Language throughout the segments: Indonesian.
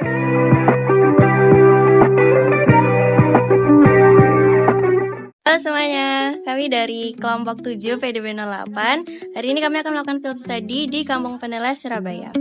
Halo semuanya, kami dari kelompok 7 PDB 08. Hari ini kami akan melakukan field study di Kampung Peneleh, Surabaya.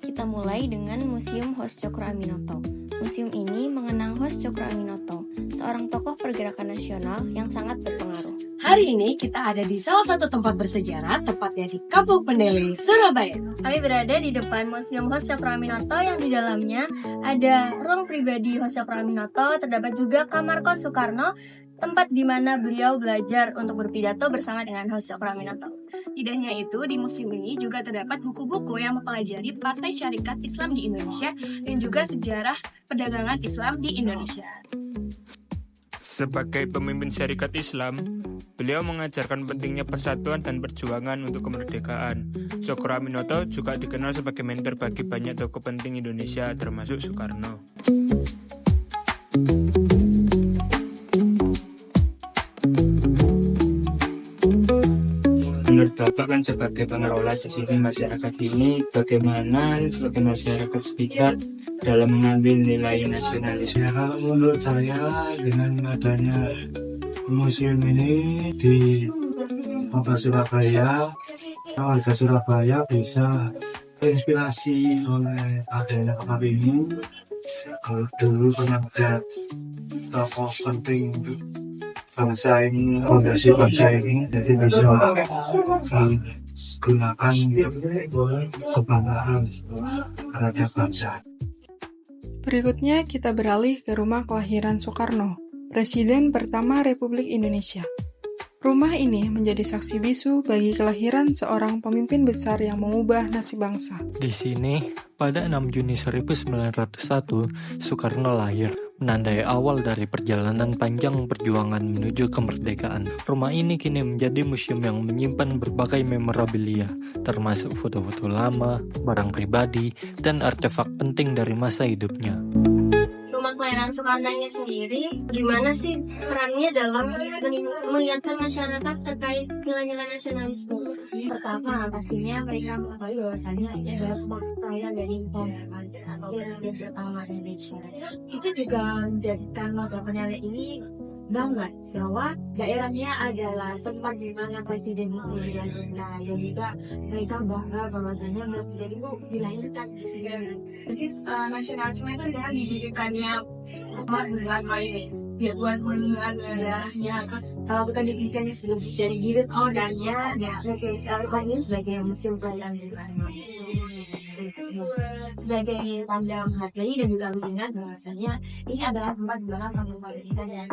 Kita mulai dengan Museum Host Cokro Aminoto. Museum ini mengenang Host Cokro Aminoto, seorang tokoh pergerakan nasional yang sangat berpengaruh. Hari ini kita ada di salah satu tempat bersejarah, tepatnya di Kampung Peneleh, Surabaya. Kami berada di depan Museum Host Cokro Aminoto yang di dalamnya ada ruang pribadi Host Cokro Aminoto, terdapat juga kamar kos Soekarno, tempat di mana beliau belajar untuk berpidato bersama dengan Host Cokro Aminoto. Tidak hanya itu, di museum ini juga terdapat buku-buku yang mempelajari Partai Syarikat Islam di Indonesia dan juga sejarah perdagangan Islam di Indonesia. Sebagai pemimpin syarikat Islam, beliau mengajarkan pentingnya persatuan dan perjuangan untuk kemerdekaan. Cokro Aminoto juga dikenal sebagai mentor bagi banyak tokoh penting Indonesia, termasuk Soekarno. Menurut Bapak kan sebagai pengelola di sini masyarakat ini, bagaimana sebagai masyarakat sekitar dalam mengambil nilai nasionalisme? Ya, kalau menurut saya dengan adanya museum ini di kota Surabaya, warga Surabaya bisa terinspirasi oleh adanya tempat ini. Kalau dulu pernah ada tokoh penting untuk bangsa ini, fondasi bangsa ini, jadi bisa gunakan kebanggaan terhadap bangsa. Berikutnya kita beralih ke rumah kelahiran Soekarno, Presiden pertama Republik Indonesia. Rumah ini menjadi saksi bisu bagi kelahiran seorang pemimpin besar yang mengubah nasib bangsa. Di sini, pada 6 Juni 1901, Soekarno lahir, menandai awal dari perjalanan panjang perjuangan menuju kemerdekaan. Rumah ini kini menjadi museum yang menyimpan berbagai memorabilia, termasuk foto-foto lama, barang pribadi, dan artefak penting dari masa hidupnya. Rumah kelahiran Soekarno ini sendiri, gimana sih perannya dalam mengingatkan masyarakat terkait nilai-nilai nasionalisme? Pertama, pastinya mereka mengetahui bahwasannya ini adalah rumah kelahiran dari atau presiden pertama Indonesia. Itu juga menjadikan warga Peneleh ini bangga bahwa daerahnya adalah tempat di mana presiden itu dilahirkan, dan juga mereka bangga bahwasannya presiden itu dilahirkan di sini. Jadi nasionalisme itu adalah didirikannya umat dengan manis, ya buat mengingat sejarahnya. Kalau bukan didirikannya sebelum dari diri sebenarnya, rumah ini sebagai museum pelajaran sebagai tanda menghargai dan juga mengingat bahwasanya ini adalah tempat di mana pemerintahan dan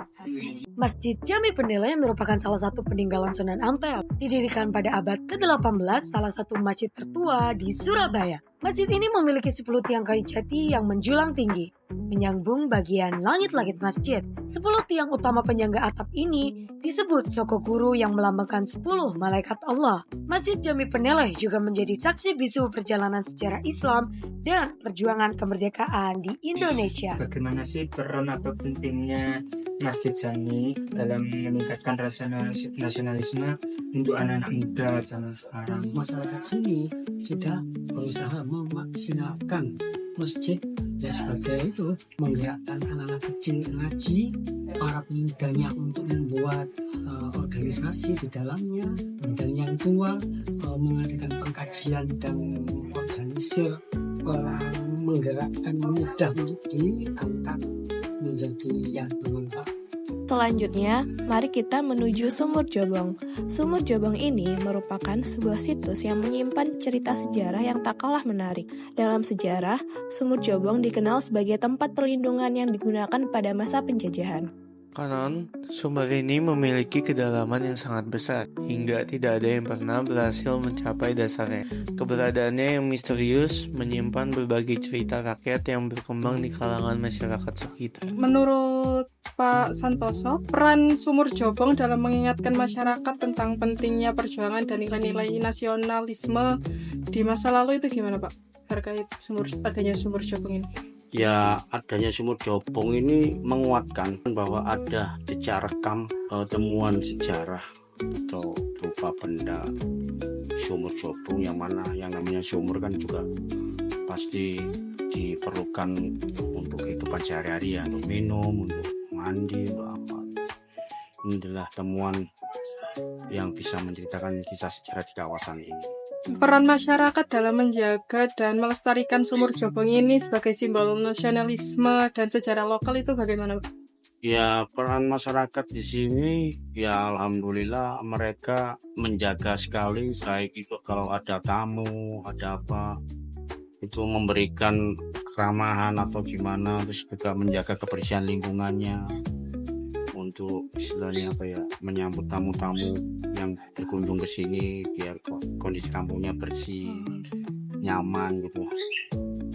Masjid Jami Peneleh merupakan salah satu peninggalan Sunan Ampel. Didirikan pada abad ke-18, salah satu masjid tertua di Surabaya. Masjid ini memiliki 10 tiang kayu jati yang menjulang tinggi, menyambung bagian langit-langit masjid. 10 tiang utama penyangga atap ini disebut Sokoguru yang melambangkan 10 malaikat Allah. Masjid Jami Peneleh juga menjadi saksi bisu perjalanan sejarah Islam dan perjuangan kemerdekaan di Indonesia. Bagaimana sih peran atau pentingnya Masjid Jami dalam meningkatkan rasa nasionalisme untuk anak-anak muda zaman sekarang? Masyarakat sini sudah berusaha memaksimalkan masjid ya sebagai itu, menggerakkan anak-anak kecil ngaji, para pemudanya untuk membuat organisasi di dalamnya, dan yang tua mengadakan pengkajian dan organisir menggerakkan muda ini angkat menjadi yang bermanfaat. Selanjutnya, mari kita menuju Sumur Jobong. Sumur Jobong ini merupakan sebuah situs yang menyimpan cerita sejarah yang tak kalah menarik. Dalam sejarah, Sumur Jobong dikenal sebagai tempat perlindungan yang digunakan pada masa penjajahan. Konon, sumber ini memiliki kedalaman yang sangat besar, hingga tidak ada yang pernah berhasil mencapai dasarnya. Keberadaannya yang misterius menyimpan berbagai cerita rakyat yang berkembang di kalangan masyarakat sekitar. Menurut Pak Santoso, peran Sumur Jobong dalam mengingatkan masyarakat tentang pentingnya perjuangan dan nilai-nilai nasionalisme di masa lalu itu gimana Pak? Terkait adanya Sumur Jobong ini. Ya, adanya sumur Jobong ini menguatkan bahwa ada jejak rekam temuan sejarah atau berupa benda sumur Jobong, yang mana yang namanya sumur kan juga pasti diperlukan untuk kehidupan sehari-hari ya, untuk minum, untuk mandi, untuk apa. Ini adalah temuan yang bisa menceritakan kisah sejarah di kawasan ini. Peran masyarakat dalam menjaga dan melestarikan sumur Jobong ini sebagai simbol nasionalisme dan sejarah lokal itu bagaimana? Ya, peran masyarakat di sini ya alhamdulillah mereka menjaga sekali, baik itu kalau ada tamu, ada apa, itu memberikan keramahan atau gimana, terus juga menjaga kebersihan lingkungannya untuk istilahnya apa ya, menyambut tamu-tamu yang berkunjung ke sini biar kondisi kampungnya bersih, nyaman gitu.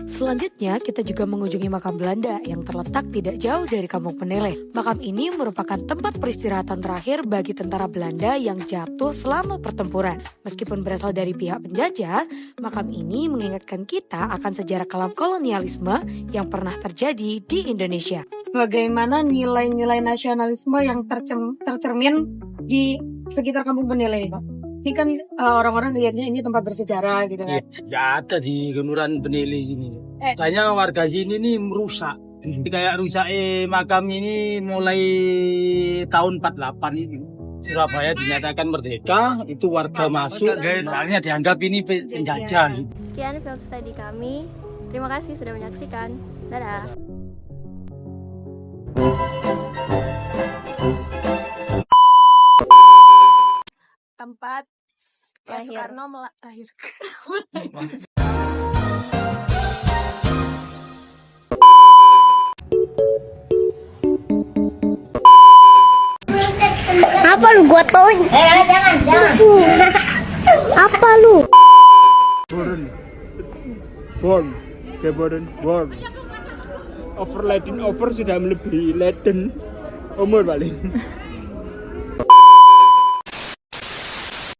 Selanjutnya, kita juga mengunjungi makam Belanda yang terletak tidak jauh dari Kampung Peneleh. Makam ini merupakan tempat peristirahatan terakhir bagi tentara Belanda yang jatuh selama pertempuran. Meskipun berasal dari pihak penjajah, makam ini mengingatkan kita akan sejarah kelam kolonialisme yang pernah terjadi di Indonesia. Bagaimana nilai-nilai nasionalisme yang tercermin di sekitar Kampung Peneleh, Pak? Ini kan orang-orang lihatnya ini tempat bersejarah gitu kan. Nggak ada di Kelurahan Peneleh ini. Kayaknya warga sini nih merusak. Kayak rusak makam ini mulai tahun 48 ini. Surabaya dinyatakan merdeka, itu warga masuk, soalnya dianggap ini penjajah. Sekian field study kami. Terima kasih sudah menyaksikan. Dadah. Tempat Soekarno lahir. Apa lu gua tauin? Jangan. Apa lu? Born. Over sudah melebihi Leiden umur paling.